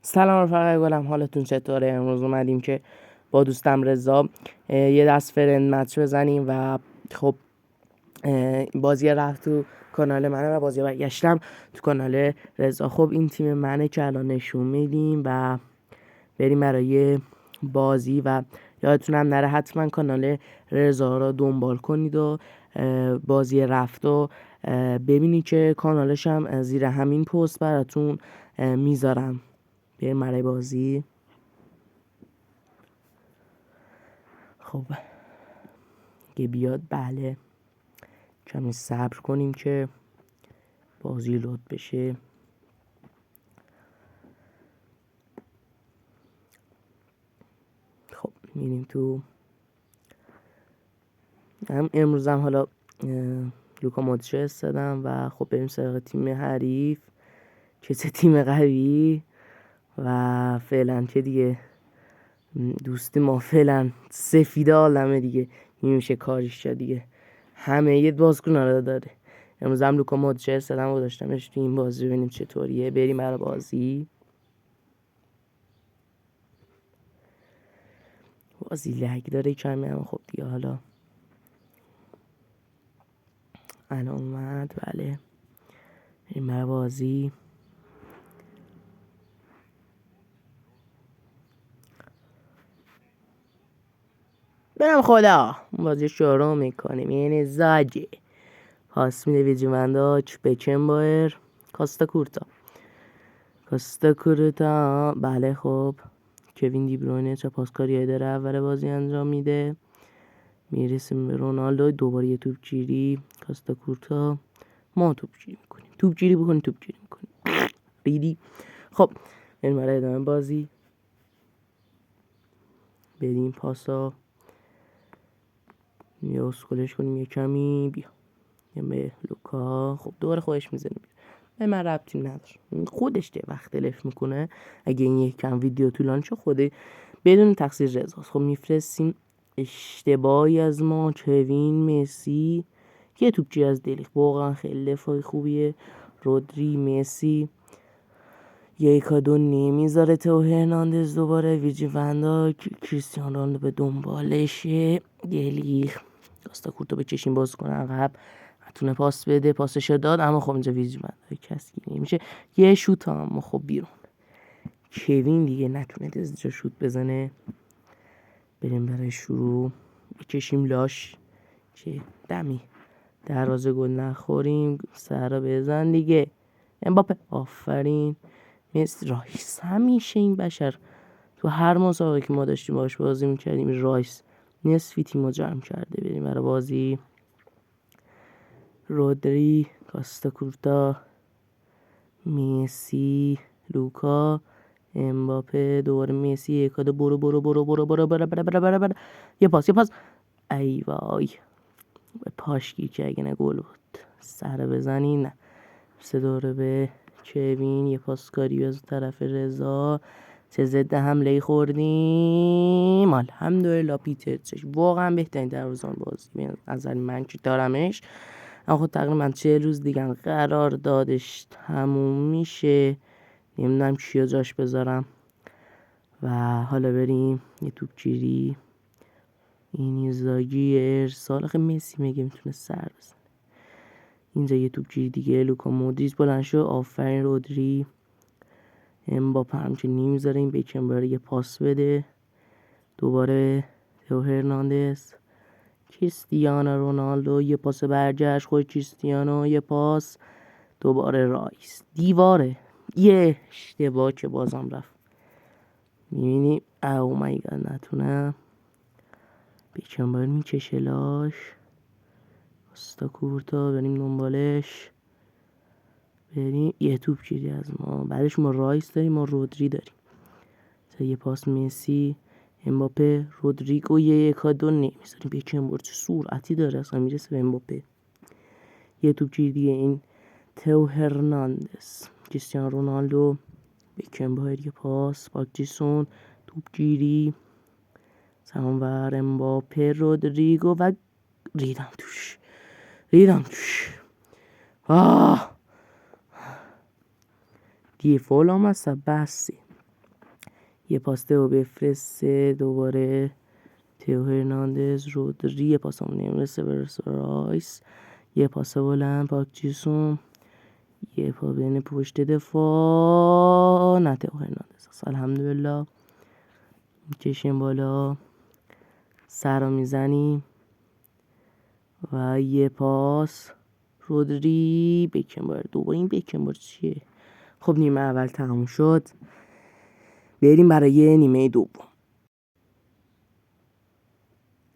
سلام رفقای گلم، حالتون چطوره؟ امروز اومدیم که با دوستم رضا یه دست فرند مچ بزنیم و خب بازی رفت تو کانال منه و بازی برگشتم تو کانال رضا. خب این تیم منه که الان نشون میدیم و بریم برای بازی و یادتونم نره حتما کانال رضا رو دنبال کنید و بازی رفت و ببینید که کانالش هم زیر همین پست براتون میذارم. بریم برای بازی. خب که بیاد بله کمی صبر کنیم که بازی لود بشه. خب میریم تو. هم امروز هم حالا لوکا مودریچ استادم و خب بریم سراغ تیم حریف که چه تیم قوی و فعلا که دیگه دوستی ما فعلا سفیده عالمه دیگه نمیشه کاریش شد دیگه، همه یه بازیکن رو داره. امروز هم لوکا مودریچ استادم و داشتمش تو این بازی، ببینیم چطوریه. بریم برای بازی لگ داره کمی، اما خب دیگه حالا الان اومد. بله بریم برای بازی. برم خدا بازی شروع میکنیم. یعنی زاجه پاس میده ویجیونداچ بکنبایر کاستا کورتا. بله خب کوین دی بروینه چه پاسکاری داره اول بازی انجام میده. میرسیم به رونالدو، دوباره یه توپ گیری. کاستا کورتا ما توپ گیری میکنیم، توپ گیری میکنیم ریدی. خب بریم برای ادامه بازی. بریم پاسا یه اسکلش کنیم یه کمی. بیا یه به لوکا. خب دوباره خودش میزنه. به من ربطی نداره، خودش ده وقت تلف میکنه. اگه این یک کم ویدیو طولانی شد خوده بدون تقصیر رضاست. خب میفرستیم اشتباهی از ما. کوین مسی یه توپچی از دلیخ، واقعا خیلی دفاعی خوبیه. رودری مسی یکا دو نمیذاره. تو هرناندز دوباره ویجی وندا کریستیان رونالدو به دنبالشه. دلیخ کاستا کورتو به چشیم باز کنه عقب نتونه پاس بده، پاسشو داد اما خب اینجا ویجی وندا کسی نمیشه. یه شوت اما خب بیرون. کوین دیگه نتونه اینجا شوت بزنه. بریم برای شروع. بکشیم لاش که دمی دروازه گل نخوریم. سرا بزن دیگه امباپه. آفرین. مثل رایس همیشه این بشر تو هر مسابقه که ما داشتیم باش بازی میکردیم رایس نصفی تیمو جمع کرده. بریم برای بازی. رودری کاستا کورتا مسی لوکا امباپه دوباره مسی یکاده برو. یه پاس ای وای به پاش گیر که اگه نه گل بود. سر بزنی نه. سه دوره به کوین. یه پاسکاری از طرف رضا. چه ضد حمله خوردیم. الحمدلله پیترچش واقعا بهترین دروازه‌بان بازی از نظر من که دارمش. اما خود تقریبا 40 روز دیگه قرار دادش تموم میشه. نمیدونم کیو جاش بذارم. و حالا بریم یه توپ گیری. این زاگی ارسال. آخه مسی میگه میتونه سر بزنه. اینجا یه توپ گیری دیگه. لوکا مودریچ بلند شو. آفرین رودری. امباپه هم که نمیذاره این بکنباره یه پاس بده. دوباره تو هرناندز. کریستیانو رونالدو یه پاس برگشت. خود کریستیانو یه پاس. دوباره رایس دیواره. یه اشتباه که بازم رفت. میبینی او مای گاد نتونم. بکنباره میکشه لاش. کاستا کورتا بریم دنبالش. بریم یه توپ گیری از ما. بعدش ما رایس داریم ما رودری داریم. یه پاس مسی امباپه رودریگو یکا دو نمیذاریم. بکنباره چه سرعتی داره اصلا میرسه به امباپه. یه توپ گیری دیگه. این تو هرناندز کریستیانو رونالدو بکنباره یه پاس باکجیسون توپ گیری سمانور امباپه رودریگو و ریدم توش. دیگه فول هم هست بسی. یه پاس تئو بفرسته، دوباره تئو هرناندز، رودری، یه پاس همون نمیرسه برسه رایس، یه پاس بلند پاک جیسون، یه پا بین پشت دفاع، نه تئو هرناندز است. الحمدلله میکشیم بالا، سر رو میزنیم و یه پاس رودری، بکنبار، دوباره این بکنبار چیه؟ خب نیمه اول تموم شد، بریم برای نیمه دوم.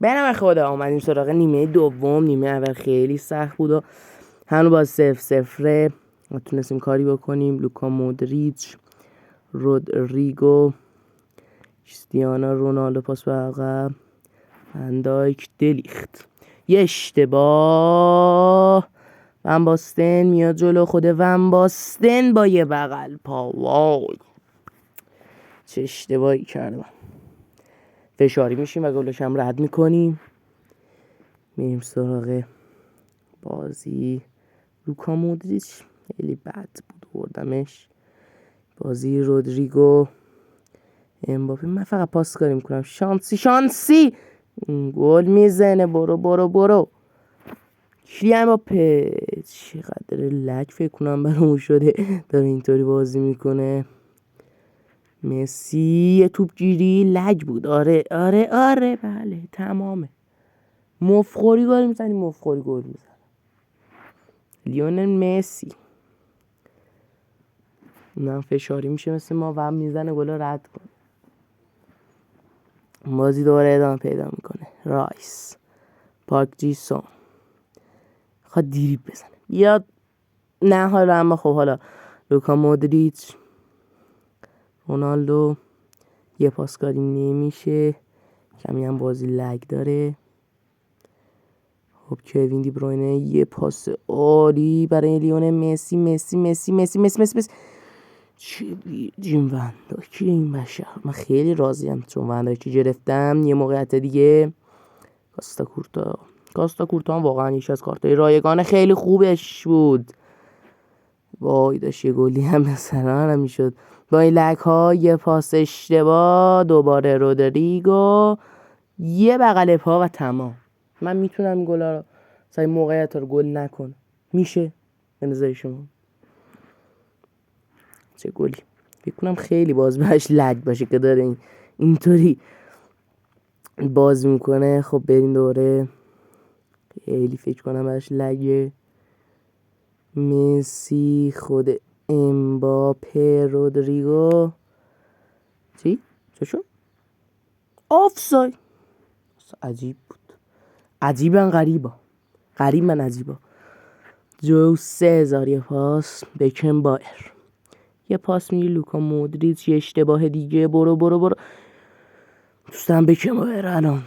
به نام خدا اومدیم سراغ نیمه دوم. نیمه اول خیلی سخت بود و هنوز با 0-0 تونستیم کاری بکنیم. لوکا مودریچ، رودریگو، کریستیانو رونالدو پاس به عقب، فندایک، دلیخت، یه اشتباه، ون باستن میاد جلو، خود ون باستن با یه بغل پا، وای چه اشتباهی کردم. فشاری میشیم و گلش هم رد میکنیم. میریم سراغ بازی. لوکا مودریچ خیلی بد بود بردمش. بازی رودریگو، امباپه، من فقط پاس کاری میکنم، شانسی گل میزنه. برو کی امباپه چقدر لک فکر کنم برامون شده داره اینطوری بازی میکنه. مسی یه توپ گیری لگ بود. آره بله تمامه. مفخوری گل میزنی، مفخوری گل میزنی. لیونل مسی اونم فشاری میشه مثل ما و میزنه گل رد کن. بازی دوباره ادامه پیدا میکنه. رایس، پارک جیسون خواد دیریب بزنه یا نه، حالا اما خب حالا لوکا مودریچ، رونالدو، یه پاسکاری نمیشه، کمی هم بازی لگ داره. خب کوین دی بروینه، یه پاس عالی برای لیون مسی. چه بیجیم ونداکی این بشر. من خیلی راضیم چون ونداکی گرفتم. یه موقعیت دیگه کاستا کورتا هم واقعا یکی از کارتای رایگان خیلی خوبش بود. وای داشت یه گلی هم مثلا نمیشد با این لک ها. یه پاس اشتباه، دوباره رودریگو، یه بغل پا و تمام. من میتونم این گلا رو سعی موقعیت رو گل نکنم. میشه به نظر شما؟ چه گلی. فکر کنم خیلی باز بهش لگ باشه که داره اینطوری باز میکنه. خب بریم دوره. خیلی فکر کنم بهش لگه. مسی، خود امباپه، رودریگو، چی شد؟ آفساید. عجیب بود. عجیبا عجیبا. جو 3000 یه پاس بکن بایر، یه پاس میگه لوکا مودریچ، یه اشتباه دیگه. برو دوستم بکن بایر. الان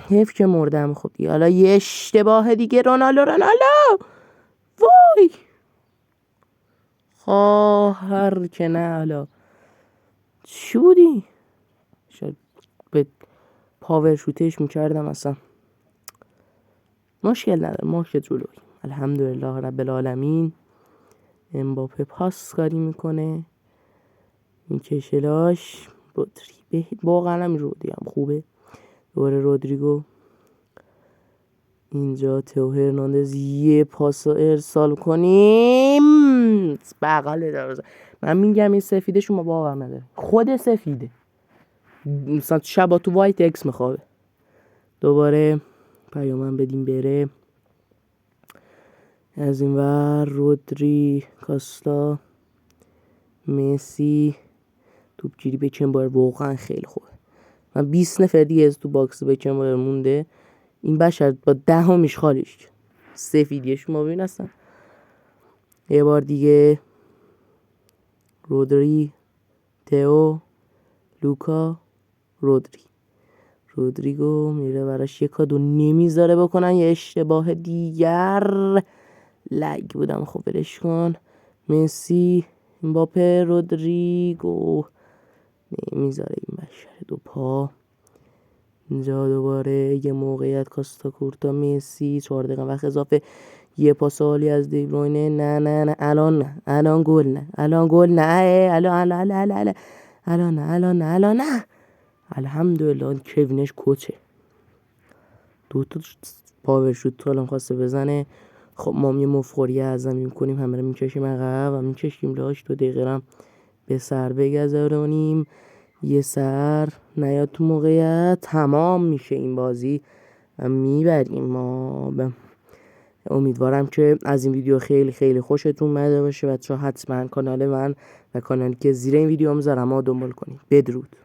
حیف که مردم. خب دیگه حالا یه اشتباه دیگه. رونالدو وای خواهر که نه. حالا چی بودی؟ شاید به پاور شوتش میکردم اصلا. مشکل نداره، ما که جلوی الحمدلله رب العالمین. امباپه پاس کاری میکنه، این کشلاش رودری واقعا هم رودی هم خوبه. دوباره رودریگو، اینجا تئو هرناندز، یه پاس ارسال کنیم بغل دروازه. من میگم این سفیده شما باور نداره، خود سفیده مثلا شبا تو وایت اکس میخوابه. دوباره پیامن بدیم بره. از این ور رودری، کاستا، مسی، توپگیری بکنبایر واقعا خیلی خوبه. من 20 نفر دیگه از تو باکس بکنبایر مونده، این بشر با 10 خالیش سفیدیه. شما ببین هستن. یه بار دیگه رودری، تئو، لوکا، رودریگو میره براش یک کادو نمیذاره بکنن. یه اشتباه دیگر لگ بودم. خب برش کن. مسی، امباپه، رودریگو نمیذاره این بشر دو پا. اینجا دوباره یه موقعیت کاستا کورتا، مسی، 4 دقیقه وقت اضافه، یه پاس عالی از دی بروینه. نه الان گل نه الان الان نه. الحمدلله این کوینش کوچه. 2 تا پاور شوت تو الان خواسته بزنه. خب ما هم یه مفخوری اعظمی میکنیم، همه رو میکشیم عقب و میکشیم لاش. 2 دقیقه هم به سر بگذارونیم. یه سر نیاد تو موقعیت، تمام میشه این بازی و میبریم ما. امیدوارم که از این ویدیو خیلی خیلی خوشتون اومده باشه. بچه‌ها حتما کانال من و کانالی که زیر این ویدیو میذارم ما دنبال کنید. بدرود.